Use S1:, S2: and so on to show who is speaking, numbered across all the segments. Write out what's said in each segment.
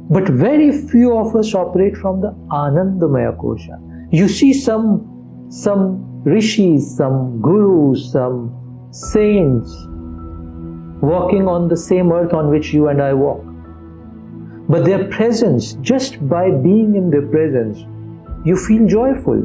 S1: But very few of us operate from the Anandamaya Kosha. You see some rishis, some gurus, some saints walking on the same earth on which you and I walk. But their presence, just by being in their presence, you feel joyful.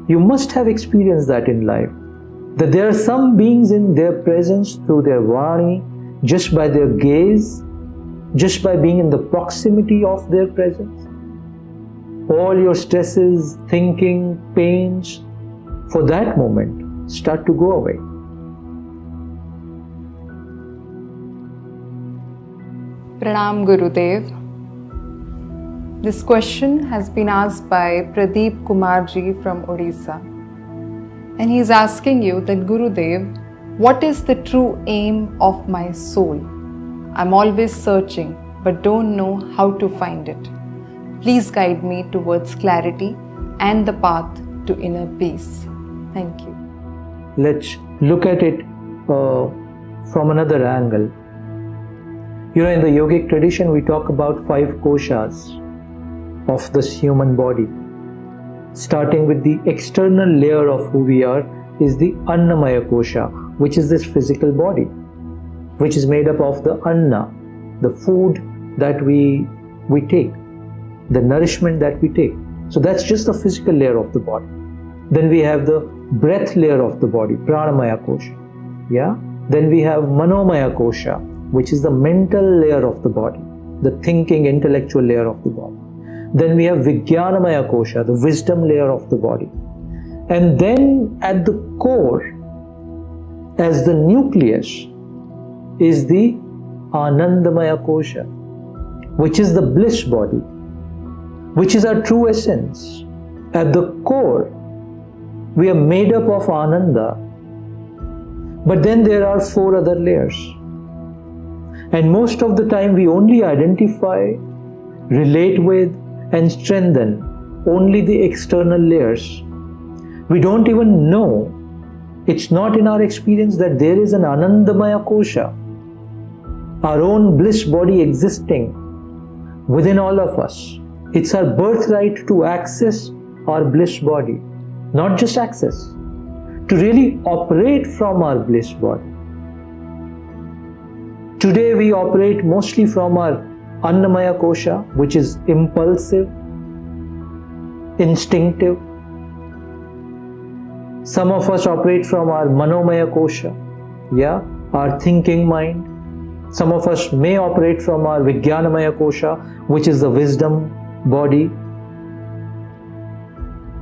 S1: You must have experienced that in life. That there are some beings in their presence through their vani, just by their gaze, just by being in the proximity of their presence. All your stresses, thinking, pains, for that moment, start to go away.
S2: Pranam Gurudev. This question has been asked by Pradeep Kumarji from Odisha. And he is asking you that, Gurudev, what is the true aim of my soul? I'm always searching but don't know how to find it. Please guide me towards clarity and the path to inner peace. Thank you.
S1: Let's look at it from another angle. You know, in the yogic tradition, we talk about 5 koshas of this human body. Starting with the external layer of who we are is the Annamaya Kosha, which is this physical body, which is made up of the Anna, the food that we take, the nourishment that we take. So that's just the physical layer of the body. Then we have the breath layer of the body, Pranamaya Kosha. Yeah? Then we have Manomaya Kosha, which is the mental layer of the body, the thinking, intellectual layer of the body. Then we have Vijnanamaya Kosha, the wisdom layer of the body. And then at the core, as the nucleus, is the Anandamaya Kosha, which is the bliss body, which is our true essence. At the core, we are made up of Ananda, but then there are 4 other layers. And most of the time we only identify, relate with, and strengthen only the external layers. We don't even know, it's not in our experience that there is an Anandamaya Kosha, our own bliss body existing within all of us. It's our birthright to access our bliss body, not just access, to really operate from our bliss body. Today we operate mostly from our Annamaya Kosha, which is impulsive, instinctive. Some of us operate from our Manomaya Kosha, our thinking mind. Some of us may operate from our Vijnanamaya Kosha, which is the wisdom body.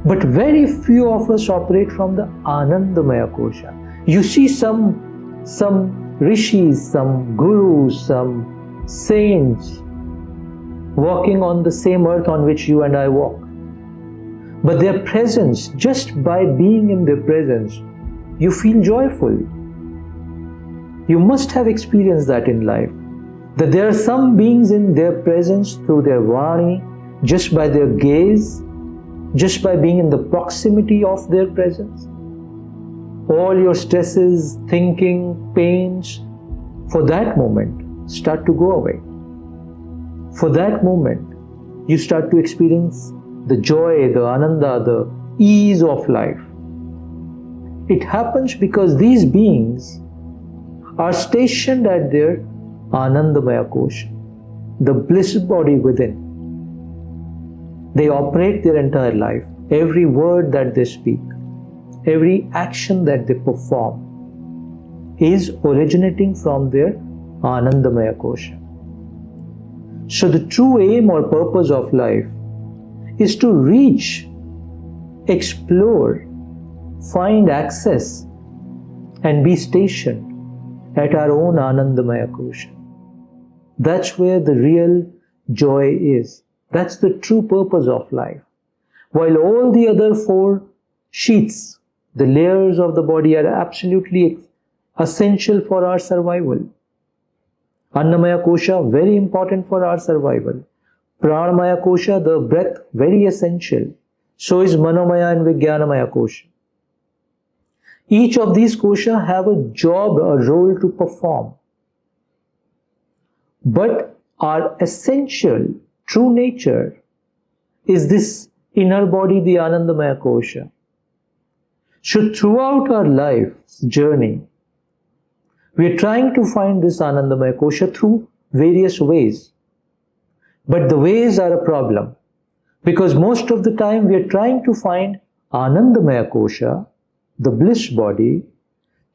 S1: But very few of us operate from the Anandamaya Kosha. You see some rishis, some gurus, some saints walking on the same earth on which you and I walk. But their presence, just by being in their presence, you feel joyful. You must have experienced that in life. That there are some beings in their presence through their vani, just by their gaze, just by being in the proximity of their presence. All your stresses, thinking, pains, for that moment, start to go away. For that moment, you start to experience the joy, the ananda, the ease of life. It happens because these beings are stationed at their Anandamaya Kosha, the bliss body within. They operate their entire life. Every word that they speak, every action that they perform is originating from their Anandamaya Kosha. So the true aim or purpose of life is to reach, explore, find access and be stationed at our own Anandamaya Kosha. That's where the real joy is. That's the true purpose of life. While all the other 4 sheaths, the layers of the body, are absolutely essential for our survival. Annamaya Kosha, very important for our survival. Pranamaya Kosha, the breath, very essential. So is Manomaya and Vijnanamaya Kosha. Each of these kosha have a job, a role to perform. But our essential, true nature is this inner body, the Anandamaya Kosha. So throughout our life's journey, we are trying to find this Anandamaya Kosha through various ways. But the ways are a problem. Because most of the time we are trying to find Anandamaya Kosha, the bliss body,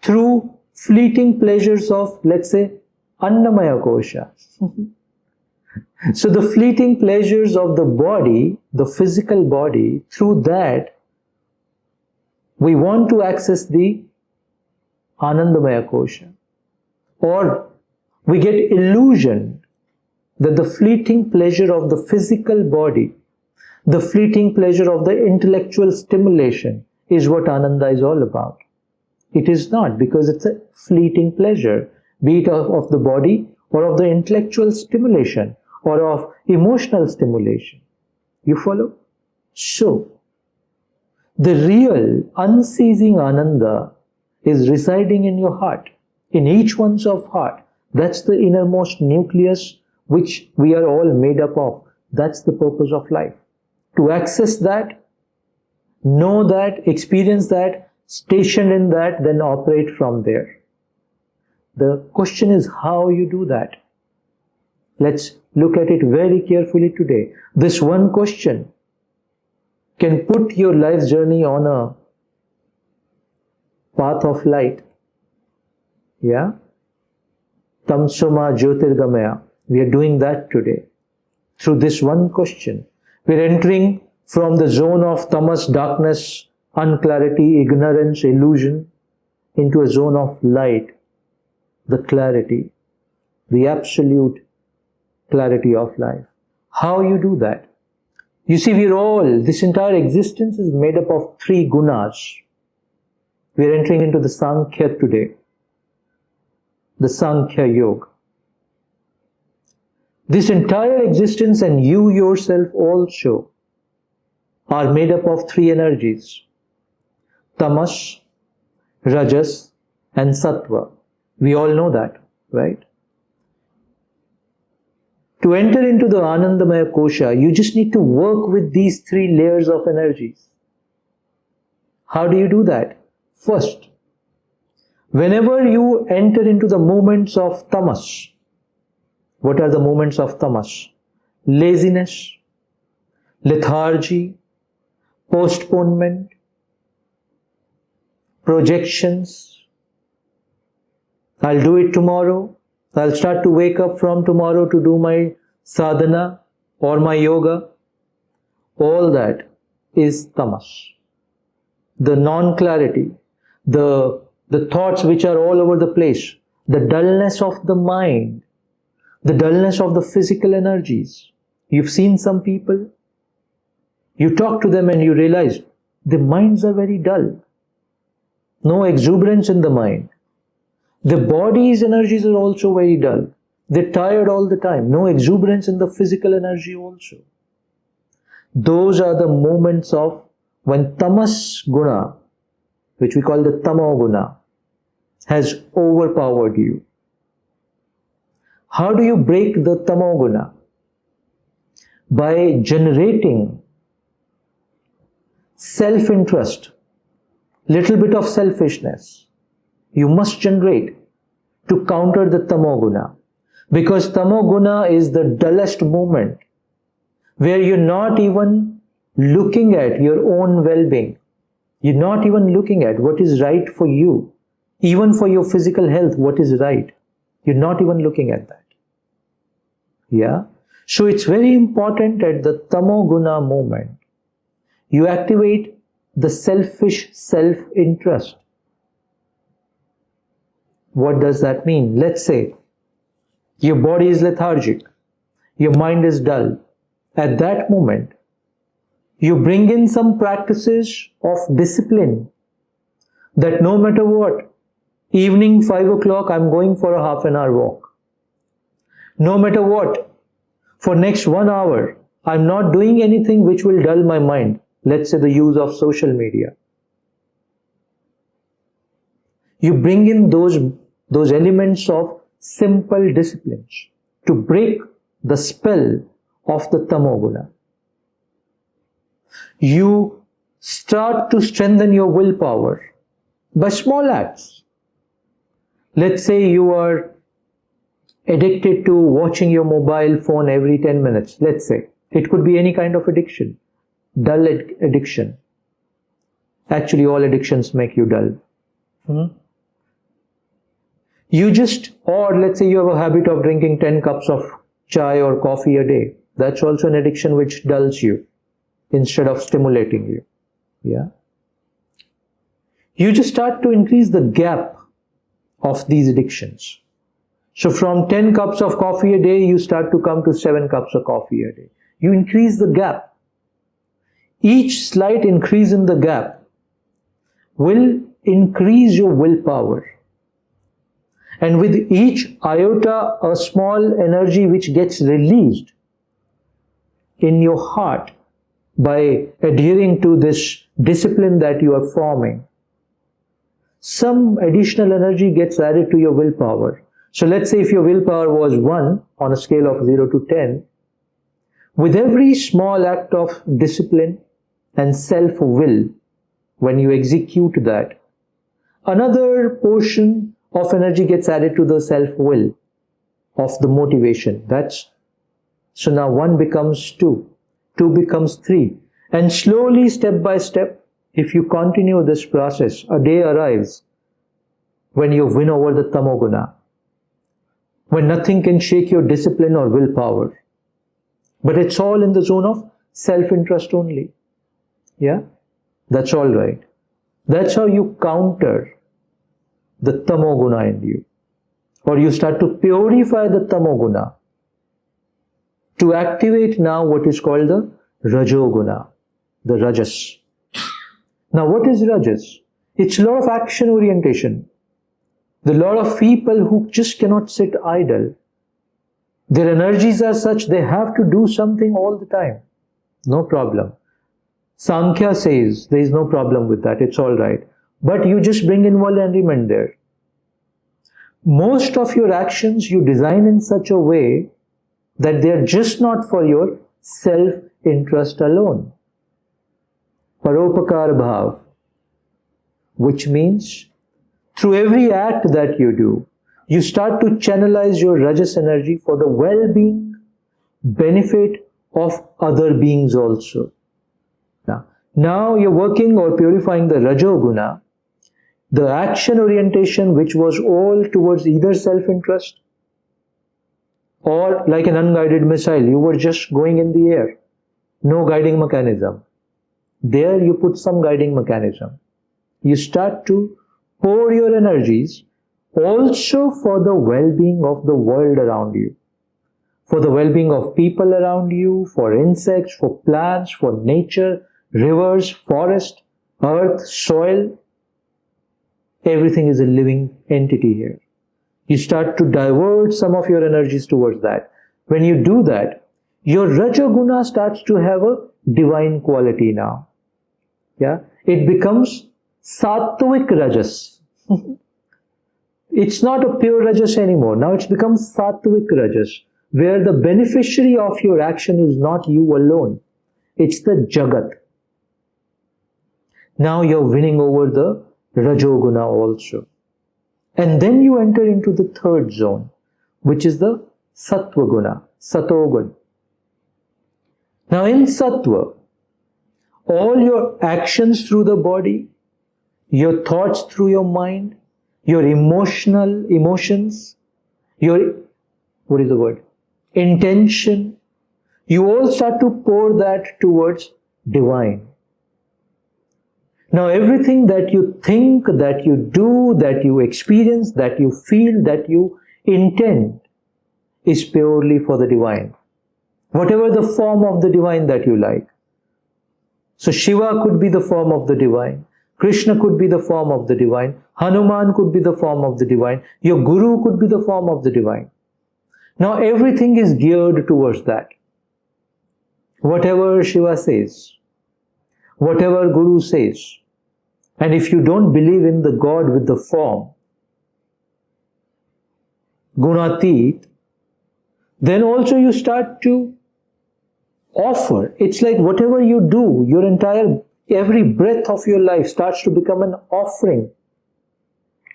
S1: through fleeting pleasures of, let's say, Annamaya Kosha. So the fleeting pleasures of the body, the physical body, through that we want to access the Anandamaya Kosha. Or we get illusion that the fleeting pleasure of the physical body, the fleeting pleasure of the intellectual stimulation is what Ananda is all about. It is not, because it's a fleeting pleasure, be it of the body or of the intellectual stimulation or of emotional stimulation. You follow? So, the real unceasing Ananda is residing in your heart, in each one's of heart. That's the innermost nucleus which we are all made up of. That's the purpose of life. To access that, know that, experience that, station in that, then operate from there. The question is how you do that. Let's look at it very carefully today. This one question can put your life's journey on a path of light. Yeah? Tamsoma Jyotirgamaya. We are doing that today. Through this one question. We are entering from the zone of tamas, darkness, unclarity, ignorance, illusion, into a zone of light, the clarity, the absolute clarity of life. How you do that? You see, this entire existence is made up of three gunas. We are entering into the Sankhya today, the Sankhya Yoga. This entire existence and you yourself also are made up of three energies: tamas, rajas, and sattva. We all know that, right? To enter into the Anandamaya Kosha, you just need to work with these three layers of energies. How do you do that? First, whenever you enter into the moments of tamas, what are the moments of tamas? Laziness, lethargy, postponement, projections. I'll do it tomorrow. I'll start to wake up from tomorrow to do my sadhana or my yoga. All that is tamas. The non-clarity, the thoughts which are all over the place, the dullness of the mind, the dullness of the physical energies. You've seen some people, you talk to them and you realize their minds are very dull. No exuberance in the mind. The body's energies are also very dull. They're tired all the time. No exuberance in the physical energy also. Those are the moments of when tamas guna, which we call the tamo guna, has overpowered you. How do you break the tamo guna? By generating self-interest, little bit of selfishness. You must generate to counter the tamo guna. Because tamo guna is the dullest moment where you're not even looking at your own well-being. You're not even looking at what is right for you. Even for your physical health, what is right. You're not even looking at that. Yeah? So it's very important at the tamo guna moment, you activate the selfish self-interest. What does that mean? Let's say your body is lethargic, your mind is dull. At that moment, you bring in some practices of discipline that no matter what, evening 5 o'clock, I'm going for a half an hour walk. No matter what, for next 1 hour, I'm not doing anything which will dull my mind. Let's say the use of social media. You bring in those elements of simple disciplines to break the spell of the tamoguna. You start to strengthen your willpower by small acts. Let's say you are addicted to watching your mobile phone every 10 minutes. Let's say it could be any kind of addiction, dull addiction. Actually, all addictions make you dull. You just, or let's say you have a habit of drinking 10 cups of chai or coffee a day. That's also an addiction which dulls you instead of stimulating you. Yeah. You just start to increase the gap of these addictions. So from 10 cups of coffee a day, you start to come to 7 cups of coffee a day. You increase the gap. Each slight increase in the gap will increase your willpower. And with each iota, a small energy which gets released in your heart by adhering to this discipline that you are forming, some additional energy gets added to your willpower. So let's say if your willpower was 1 on a scale of 0 to 10, with every small act of discipline and self-will, when you execute that, another portion of energy gets added to the self-will of the motivation. So now 1 becomes 2, 2 becomes 3, and slowly, step by step, if you continue this process, a day arrives when you win over the tamoguna, when nothing can shake your discipline or willpower. But it's all in the zone of self-interest only. Yeah? That's all right. That's how you counter the tamoguna in you. Or you start to purify the tamoguna to activate now what is called the rajoguna, the rajas. Now what is rajas? It's a lot of action orientation. The lot of people who just cannot sit idle. Their energies are such they have to do something all the time. No problem. Sankhya says there is no problem with that, it's all right. But you just bring involuntarily there. Most of your actions you design in such a way that they are just not for your self-interest alone. Paropakar bhav, which means through every act that you do, you start to channelize your rajas energy for the well-being, benefit of other beings also. Now you're working or purifying the rajoguna, the action orientation which was all towards either self-interest or like an unguided missile, you were just going in the air, no guiding mechanism. There you put some guiding mechanism. You start to pour your energies also for the well-being of the world around you, for the well-being of people around you, for insects, for plants, for nature, rivers, forest, earth, soil. Everything is a living entity here. You start to divert some of your energies towards that. When you do that, your Rajaguna starts to have a divine quality now. Yeah, it becomes Sattvic Rajas. It's not a pure Rajas anymore. Now it's become Sattvic Rajas, where the beneficiary of your action is not you alone. It's the Jagat. Now you're winning over the Rajoguna also. And then you enter into the third zone, which is the Sattvaguna, Satoguna. Now in Sattva, all your actions through the body, your thoughts through your mind, your emotions, your, intention, you all start to pour that towards divine. Now everything that you think, that you do, that you experience, that you feel, that you intend is purely for the divine. Whatever the form of the divine that you like. So Shiva could be the form of the divine. Krishna could be the form of the divine. Hanuman could be the form of the divine. Your Guru could be the form of the divine. Now everything is geared towards that. Whatever Shiva says, whatever Guru says, and if you don't believe in the God with the form, Gunatit, then also you start to offer. It's like whatever you do, every breath of your life starts to become an offering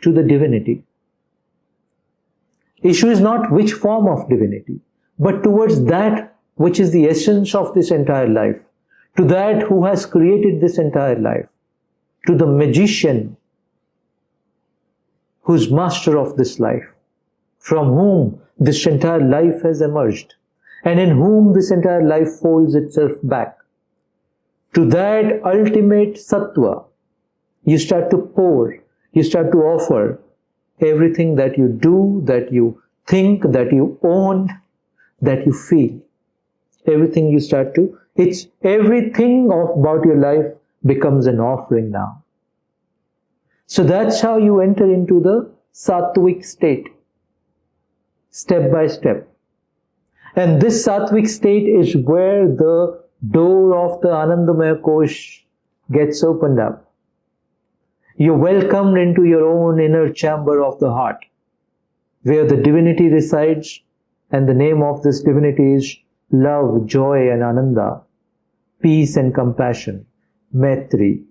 S1: to the divinity. Issue is not which form of divinity, but towards that which is the essence of this entire life, to that who has created this entire life, to the magician who's master of this life, from whom this entire life has emerged, and in whom this entire life folds itself back. To that ultimate sattva, you start to pour, you start to offer everything that you do, that you think, that you own, that you feel. Everything you start to, it's everything about your life becomes an offering now. So that's how you enter into the sattvic state, step by step. And this sattvic state is where the door of the Anandamaya Kosh gets opened up. You're welcomed into your own inner chamber of the heart, where the divinity resides, and the name of this divinity is love, joy and ananda, peace and compassion, maitri,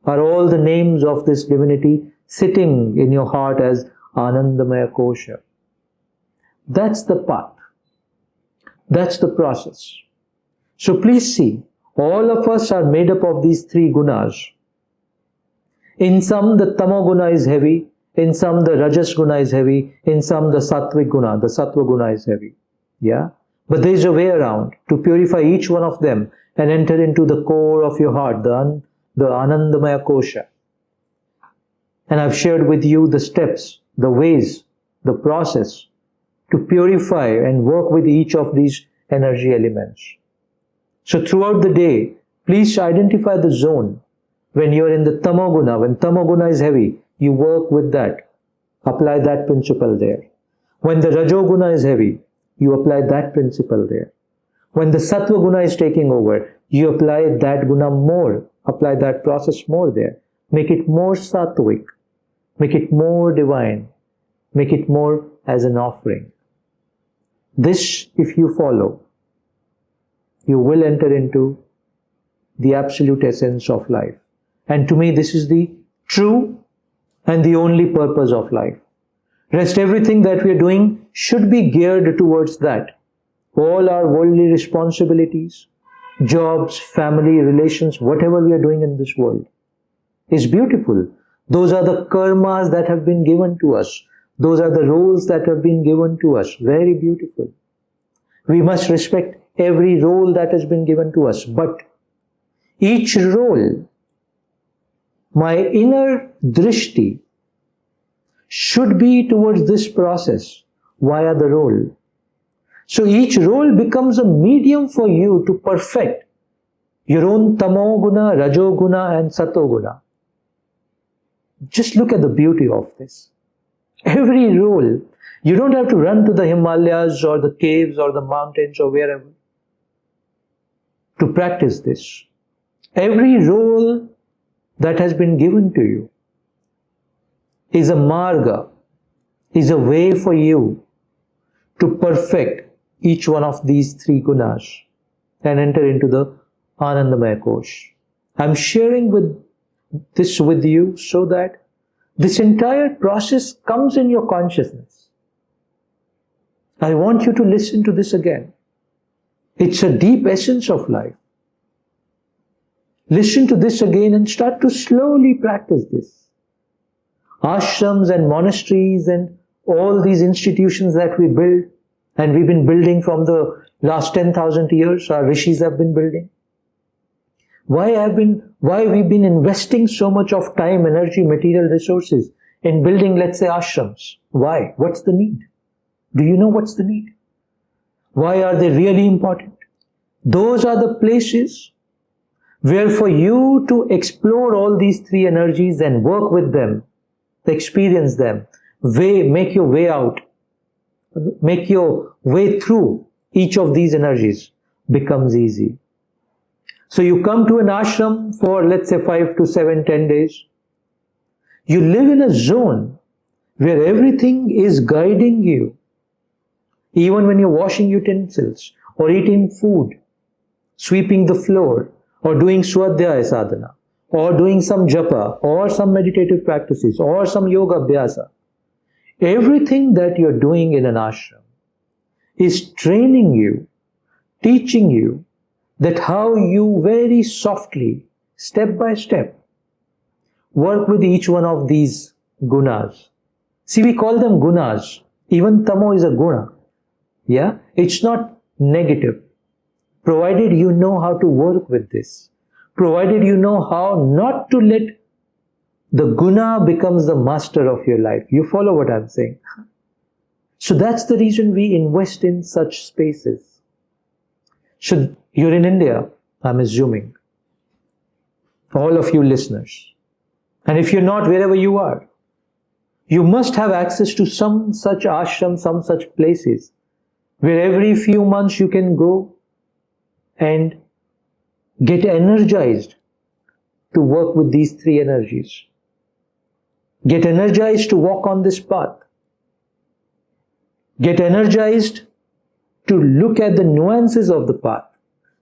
S1: are all the names of this divinity sitting in your heart as Anandamaya Kosha. That's the path. That's the process. So please see, all of us are made up of these three gunas. In some the tamo guna is heavy, in some the rajas guna is heavy, in some the sattvic guna, the sattva guna is heavy. Yeah? But there is a way around to purify each one of them and enter into the core of your heart, the Anandamaya Kosha. And I've shared with you the steps, the ways, the process to purify and work with each of these energy elements. So throughout the day, please identify the zone. When you're in the tamoguna, when tamoguna is heavy, you work with that. Apply that principle there. When the rajoguna is heavy, you apply that principle there. When the sattva guna is taking over, you apply that guna more. Apply that process more there. Make it more sattvic. Make it more divine. Make it more as an offering. This, if you follow, you will enter into the absolute essence of life. And to me, this is the true and the only purpose of life. Rest everything that we are doing should be geared towards that. All our worldly responsibilities, jobs, family, relations, whatever we are doing in this world is beautiful. Those are the karmas that have been given to us. Those are the roles that have been given to us. Very beautiful. We must respect every role that has been given to us. But each role, my inner drishti should be towards this process via the role. So each role becomes a medium for you to perfect your own tamoguna, rajoguna and satoguna. Just look at the beauty of this. Every role, you don't have to run to the Himalayas or the caves or the mountains or wherever to practice this. Every role that has been given to you is a marga, is a way for you to perfect each one of these three gunas and enter into the Anandamaya Kosh. I'm sharing this with you so that this entire process comes in your consciousness. I want you to listen to this again. It's a deep essence of life. Listen to this again and start to slowly practice this. Ashrams and monasteries and all these institutions that we build, and we've been building from the last 10,000 years, our rishis have been building. Why we've been investing so much of time, energy, material resources in building, let's say, ashrams? Why? What's the need? Do you know what's the need? Why are they really important? Those are the places where for you to explore all these three energies and work with them, experience them, make your way out, make your way through each of these energies becomes easy. So you come to an ashram for, let's say, 5 to 7, 10 days. You live in a zone where everything is guiding you Even when you're washing utensils or eating food, sweeping the floor, or doing swadhyaya sadhana, or doing some japa, or some meditative practices, or some yoga abhyasa, everything that you're doing in an ashram is training you, teaching you that how you very softly, step by step, work with each one of these gunas. See, we call them gunas. Even tamo is a guna. Yeah? It's not negative. Provided you know how to work with this. Provided you know how not to let the guna becomes the master of your life. You follow what I'm saying? So that's the reason we invest in such spaces. So you're in India, I'm assuming. All of you listeners. And if you're not, wherever you are, you must have access to some such ashram, some such places, where every few months you can go and get energized to work with these three energies. Get energized to walk on this path. Get energized to look at the nuances of the path.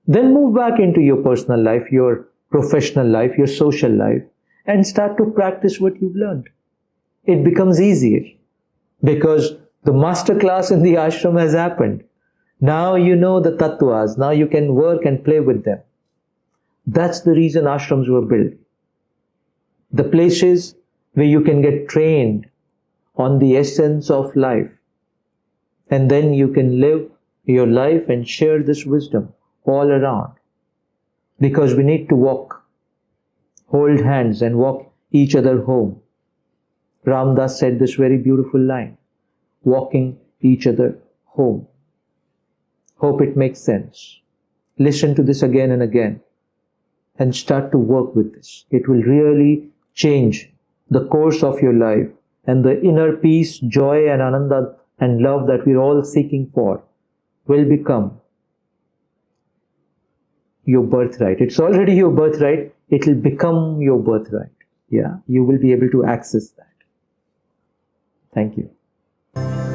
S1: Then move back into your personal life, your professional life, your social life, and start to practice what you've learned. It becomes easier because the master class in the ashram has happened. Now you know the tattvas. Now you can work and play with them. That's the reason ashrams were built. The places where you can get trained on the essence of life. And then you can live your life and share this wisdom all around. Because we need to walk, hold hands and walk each other home. Ram Das said this very beautiful line, walking each other home. Hope it makes sense. Listen to this again and again and start to work with this. It will really change the course of your life, and the inner peace, joy and ananda and love that we're all seeking for will become your birthright. It's already your birthright. It will become your birthright. Yeah, you will be able to access that. Thank you.